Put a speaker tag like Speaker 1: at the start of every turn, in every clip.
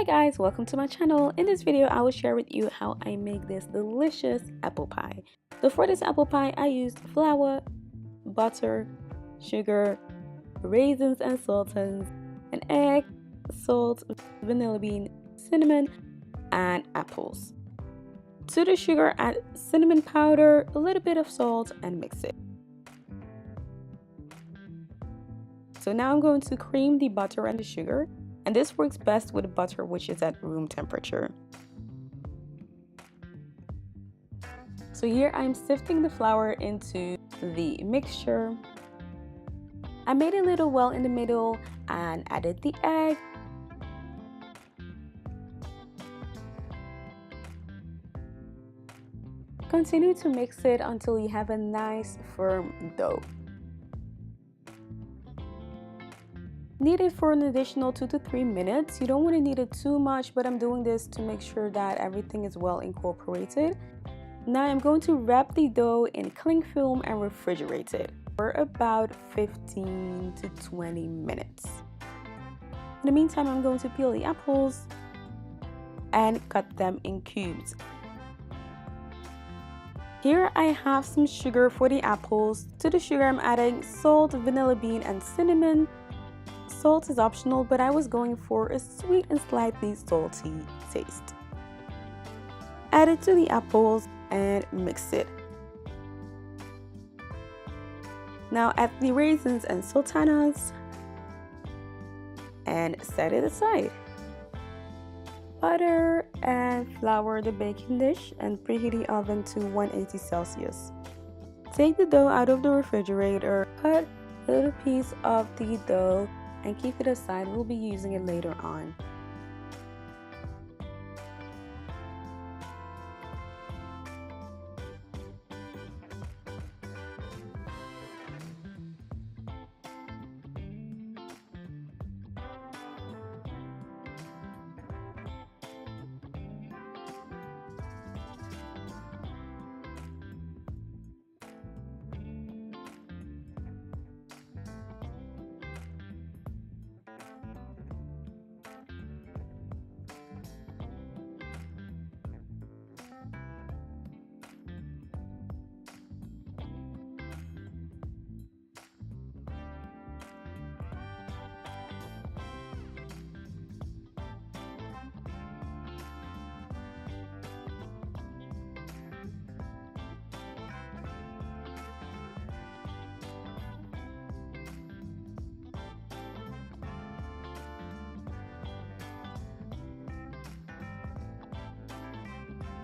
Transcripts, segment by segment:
Speaker 1: Hi guys, welcome to my channel. In this video I will share with you how I make this delicious apple pie. So for this apple pie I used flour, butter, sugar, raisins and sultanas, an egg, salt, vanilla bean, cinnamon, and apples. To the sugar add cinnamon powder, a little bit of salt, and mix it. So now I'm going to cream the butter and the sugar, and this works best with butter which is at room temperature. So here I'm sifting the flour into the mixture. I made a little well in the middle and added the egg. Continue to mix it until you have a nice firm dough. Knead it for an additional 2 to 3 minutes. You don't want to knead it too much, but I'm doing this to make sure that everything is well incorporated. Now I'm going to wrap the dough in cling film and refrigerate it for about 15 to 20 minutes. In the meantime, I'm going to peel the apples and cut them in cubes. Here I have some sugar for the apples. To the sugar I'm adding salt, vanilla bean, and cinnamon. Salt is optional, but I was going for a sweet and slightly salty taste. Add it to the apples and mix it. Now add the raisins and sultanas and set it aside. Butter and flour the baking dish and preheat the oven to 180 Celsius. Take the dough out of the refrigerator, cut a little piece of the dough and keep it aside. We'll be using it later on.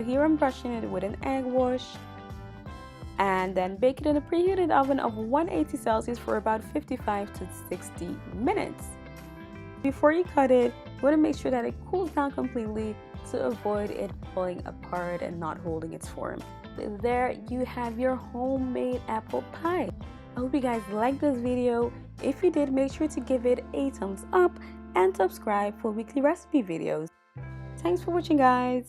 Speaker 1: Here I'm brushing it with an egg wash and then bake it in a preheated oven of 180 Celsius for about 55 to 60 minutes. Before you cut it, you want to make sure that it cools down completely to avoid it falling apart and not holding its form. There you have your homemade apple pie. I hope you guys liked this video. If you did, make sure to give it a thumbs up and subscribe for weekly recipe videos. Thanks for watching, guys.